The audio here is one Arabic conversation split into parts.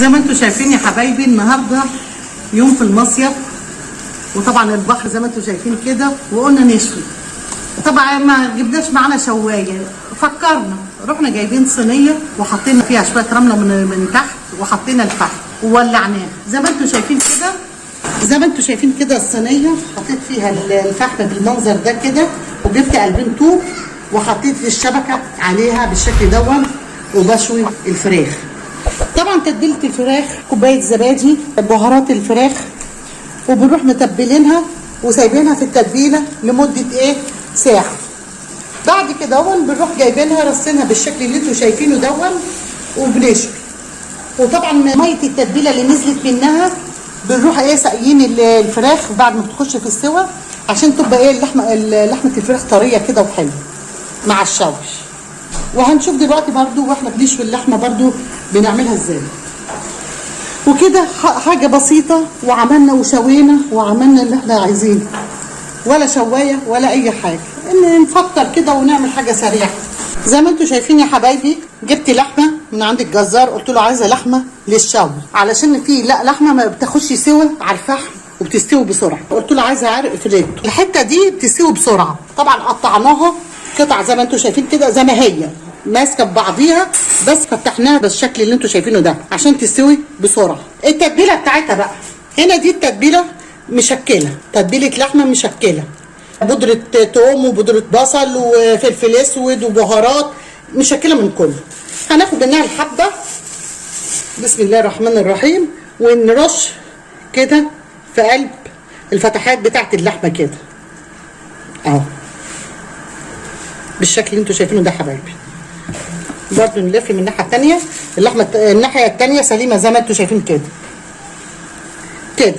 زي ما انتم شايفين يا حبايبي النهارده يوم في المصيف، وطبعا البحر زي ما انتم شايفين كده، وقلنا نشوي. طبعا ما جبناش معانا شوايه، فكرنا رحنا جايبين صينيه وحطينا فيها شويه رمله من تحت، وحطينا الفحم وولعناه زي ما انتم شايفين كده. زي ما انتم شايفين كده الصينيه حطيت فيها الفحم بالمنظر ده كده، وجبت قلبين طوب وحطيت الشبكه عليها بالشكل دون، وبشوي الفراخ. طبعا تتبيله الفراخ كوبايه زبادي، بهارات الفراخ، وبنروح متبلينها وسايبينها في التتبيله لمده ساعه. بعد كده بنروح جايبينها رصينها بالشكل اللي انتم شايفينه دون، وبنشوي. وطبعا ميه التتبيله اللي نزلت منها بنروح ساقيين الفراخ بعد ما بتخش في السوا، عشان تبقى لحمه الفراخ طريه كده وحلوه مع الشوش. وهنشوف دلوقتي برضو واحنا بنشوي اللحمه برضو بنعملها ازاي. وكده حاجه بسيطه، وعملنا وشوينا وعملنا اللي احنا عايزينه، ولا شوايه ولا اي حاجه، ان نفكر كده ونعمل حاجه سريعه. زي ما انتم شايفين يا حبايبي، جبت لحمه من عند الجزار، قلت له عايزه لحمه للشوي، علشان في لحمه ما بتاخدش سوا على الفحم وبتستوي بسرعه. قلت له عايزه عرق فيليتو، الحته دي بتستوي بسرعه. طبعا قطعناها قطع زي ما انتم شايفين كده، زي ما هي ماسكه ببعضيها، بس فتحناها بالشكل اللي انتم شايفينه ده عشان تستوي بسرعه. التتبيله بتاعتها بقى هنا، دي التتبيله مشكله، تتبيله لحمه مشكله، بودره توم وبودره بصل وفلفل اسود وبهارات، مشكله من كله. هناخد منها الحبه، بسم الله الرحمن الرحيم، ونرش كده في قلب الفتحات بتاعت اللحمه كده اهو بالشكل اللي انتم شايفينه ده حبايبي. برضو نلف من الناحيه الثانيه، اللحمه الناحيه الثانيه سليمه زي ما انتم شايفين كده كده.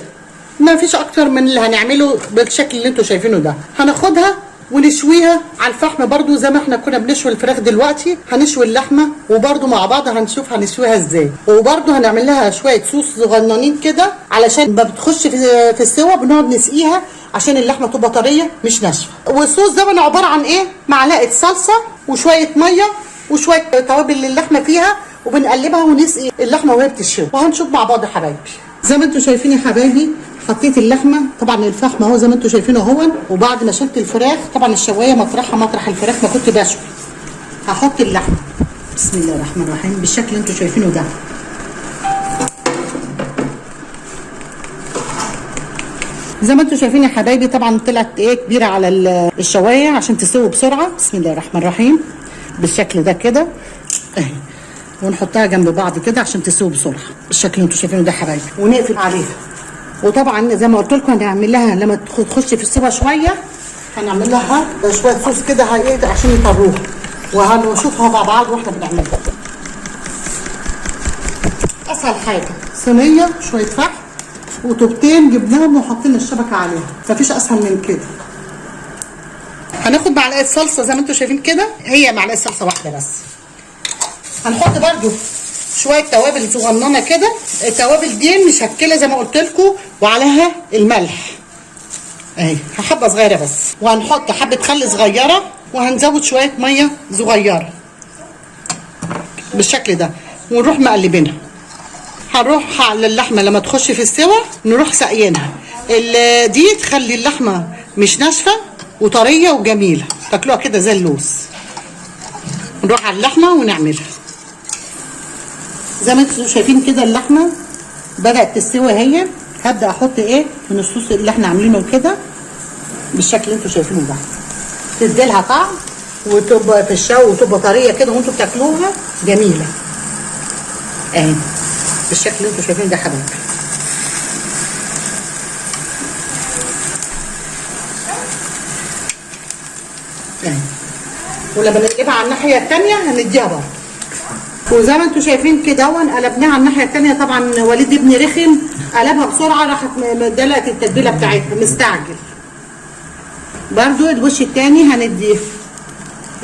ما فيش اكتر من اللي هنعمله بالشكل اللي انتم شايفينه ده. هناخدها ونشويها على الفحم برضو زي ما احنا كنا بنشوي الفراخ. دلوقتي هنشوي اللحمه وبرضو مع بعض هنشوف هنشويها ازاي. وبرضو هنعمل لها شويه صوص صغننين كده، علشان ما بتخش في السوا بنقعد نسقيها عشان اللحمه تبقى طريه مش ناشفه. والصوص ده عباره عن معلقه صلصه وشويه ميه وشويه توابل للحمه فيها، وبنقلبها ونسقي اللحمه وهي بتشوي. وهنشوف مع بعض يا حبايبي. زي ما انتم شايفين يا حبايبي، حطيت اللحمه طبعا الفحم اهو زي ما انتم شايفينه اهو. وبعد ما شلت الفراخ، طبعا الشوايه مطرحها مطرح الفراخ ما كنت بشوي، هحط اللحمه بسم الله الرحمن الرحيم بالشكل اللي انتم شايفينه ده. زي ما انتم شايفين يا حبايبي، طبعا طلعت كبيره على الشوايه عشان تستوي بسرعه. بسم الله الرحمن الرحيم بالشكل ده كده اهي، ونحطها جنب بعض كده عشان تستوي بسرعه بالشكل اللي انتم شايفينه ده حبايبي، ونقفل عليها. وطبعا زي ما قلت لكم هنعمل لها لما تخش في السوا شويه، هنعمل لها شويه صوص كده عشان يطروها، وهنشوفها مع بعض واحنا بنعملها. اسهل حاجه صينيه شويه فحم وطوبتين جبناهم وحطينا الشبكه عليها، مفيش اسهل من كده. هناخد معلقه صلصه زي ما انتم شايفين كده، هي معلقه صلصه واحده بس. هنحط برده شويه توابل صغننه كده، التوابل دي مشكله زي ما قلت لكم، وعليها الملح اهي حبه صغيره بس. وهنحط حبه خل صغيره، وهنزود شويه ميه صغيره بالشكل ده، ونروح مقلبينها. هنروح على اللحمه لما تخش في السوا نروح ساقيينها. دي تخلي اللحمه مش ناشفه وطريه وجميله، تاكلوها كده زي اللوز. نروح على اللحمه ونعملها زي ما انتم شايفين كده. اللحمه بدات تستوي اهي. هبدا احط من الصوص اللي احنا عاملينه كده بالشكل اللي انتم شايفينه ده، تديلها طعم وتبقى في الشوي وتبقى طريه كده وانتم بتاكلوها جميله اهي بالشكل اللي انتم شايفينه ده حبايبي. اهي ولما نقلبها على الناحيه الثانيه هنديها برضه. وزي ما انتم شايفين كده قلبناها على الناحيه الثانيه. طبعا وليد ابني رخم قلبها بسرعه، راحت دلقت التتبيله بتاعتها مستعجل. برضو الوش الثاني هنديه.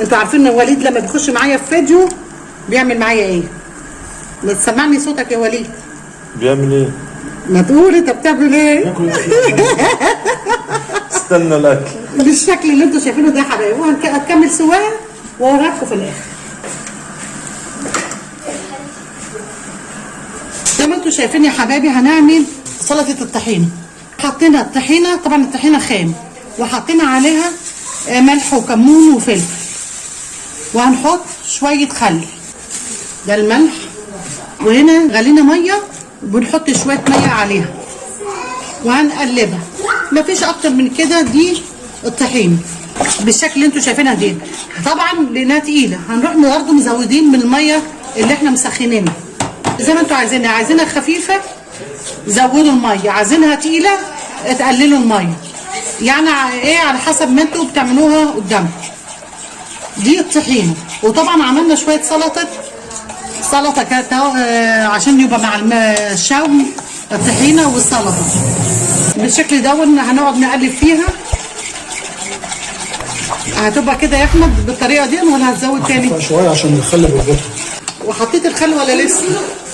انتوا عارفين ان وليد لما بيخش معايا في فيديو بيعمل معايا ايه؟ ما تسمعني صوتك يا وليد. بيعمل ايه؟ ما تقول انت بتعمل ايه؟ استنى الاكل بالشكل اللي انتوا شايفينه ده يا حبايبي. وهنكمل سواها واوريكم في الاخر. زي ما انتم شايفين يا حبايبي هنعمل سلطه الطحينه. حطينا الطحينه، طبعا الطحينه خام، وحطينا عليها ملح وكمون وفلفل، وهنحط شويه خل، ده الملح، وهنا غلينا ميه وبنحط شويه ميه عليها وهنقلبها. مفيش اكتر من كده. دي الطحينه بالشكل اللي انتوا شايفينها دي. طبعا لانها تقيله هنروح برضه مزودين من الميه اللي احنا مسخنينها زي ما انتوا عايزينها. عايزينها خفيفه زودوا الميه، عايزينها تقيله تقللوا الميه، يعني ايه على حسب ما انتوا بتعملوها قدامكم. دي الطحينه. وطبعا عملنا شويه سلطه كانت عشان يبقى مع الشوي الطحينه والسلطه بالشكل ده. هنقعد نقلب فيها. هتبقى كده يا احمد بالطريقه دي ولا هتزود تاني؟ شويه عشان الخل بيربطها. وحطيت الخل ولا لسه؟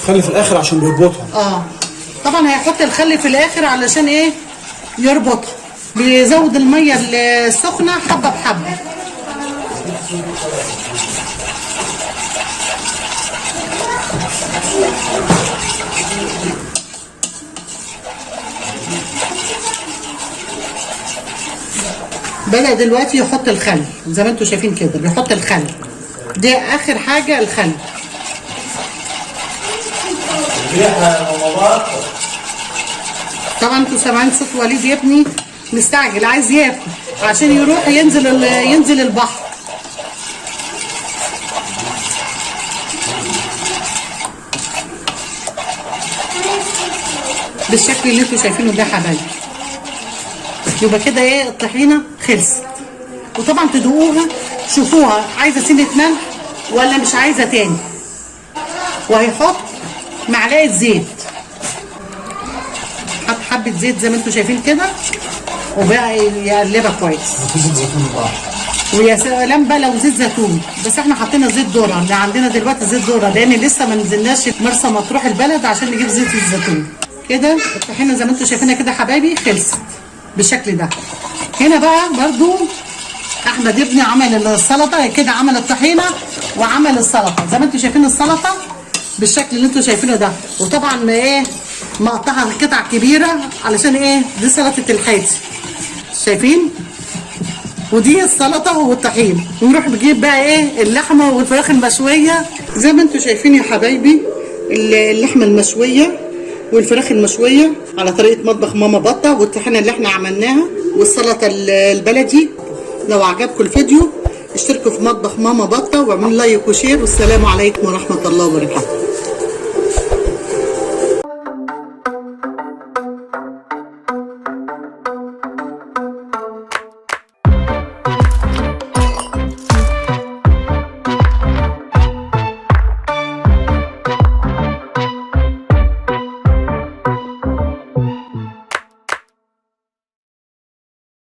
الخل في الاخر عشان بيربطها. طبعا هيحط الخل في الاخر علشان ايه؟ يربطها. بيزود الميه السخنه حبه بحبه. بدأ دلوقتي يحط الخل زي ما انتوا شايفين كده، بيحط الخل. دي اخر حاجه الخل. طبعا انتوا سامعين صوت وليد يا ابني مستعجل عايز ياكل عشان يروح ينزل البحر. بالشكل اللي انتوا شايفينه ده حبايبي. يبقى كده ايه؟ الطحينه خلصت. وطبعا تدوقوها شوفوها عايزه سنه ملح ولا مش عايزه تاني. وهيحط معلقه زيت، حط حبه زيت زي ما انتوا شايفين كده، وبقى يقلبها كويس. زيت زيتون بقى. ويا سلام بقى لو زيت زيتون، بس احنا حطينا زيت ذره، اللي عندنا دلوقتي زيت ذره لان لسه ما نزلناش مرسى مطروح البلد عشان نجيب زيت الزيتون. كده الطحينه زي ما انتوا شايفينها كده حبايبي خلصت بالشكل ده. هنا بقى برضو احمد ابني عمل السلطه كده، عمل الطحينه وعمل السلطه زي ما انتوا شايفين السلطه بالشكل اللي انتوا شايفينه ده. وطبعا ايه مقطعها قطع كبيره علشان ايه؟ دي سلطه الحاتي شايفين، ودي السلطه والطحين. ونروح نجيب بقى ايه؟ اللحمه والفراخ المشويه زي ما انتوا شايفين يا حبايبي. اللحمه المشويه والفراخ المشويه على طريقه مطبخ ماما بطه، والطحينه اللي احنا عملناها والسلطه البلدي. لو عجبكم الفيديو اشتركوا في مطبخ ماما بطه واعملوا لايك وشير، والسلام عليكم ورحمه الله وبركاته.